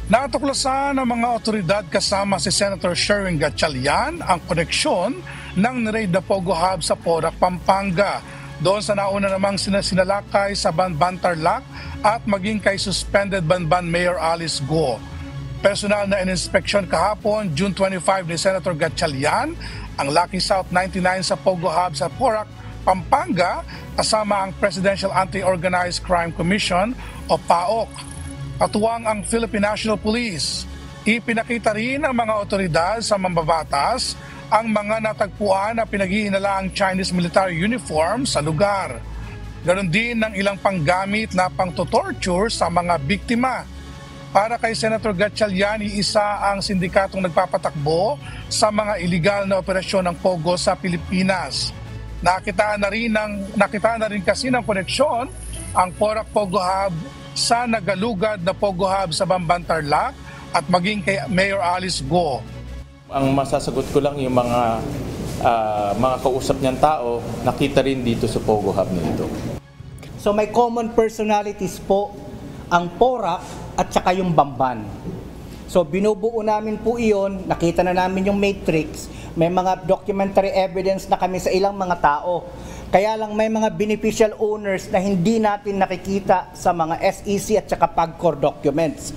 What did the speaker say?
Natuklasan ng mga otoridad kasama si Senator Sherwin Gatchalian ang koneksyon ng nireid na Pogo Hub sa Porac, Pampanga. Doon sa nauna namang sinalakay sa Banban Tarlac at maging kay suspended Banban Mayor Alice Go. Personal na in-inspection kahapon, June 25 ni Senator Gatchalian, ang Lucky South 99 sa Pogo Hub sa Porac, Pampanga, kasama ang Presidential Anti-Organized Crime Commission o PAOC. Katuwang ang Philippine National Police. Ipinakita rin ng mga otoridad sa mambabatas ang mga natagpuan na pinaghihinalaang Chinese military uniform sa lugar. Ganon din ng ilang panggamit na pang-torture sa mga biktima. Para kay Senator Gatchalian, isa ang sindikatong nagpapatakbo sa mga iligal na operasyon ng Pogo sa Pilipinas. Nakita na rin kasi ng koneksyon ang Porac Pogo Hub sa nagalugad na Pogo Hub sa Banban Tarlac at maging kay Mayor Alice Go. Ang masasagot ko lang yung mga kausap niyang tao, nakita rin dito sa Pogo Hub na ito. So may common personalities po ang Porac at saka yung Banban. So binubuo namin po iyon, nakita na namin yung matrix, may mga documentary evidence na kami sa ilang mga tao. Kaya lang may mga beneficial owners na hindi natin nakikita sa mga SEC at saka PAGCOR documents.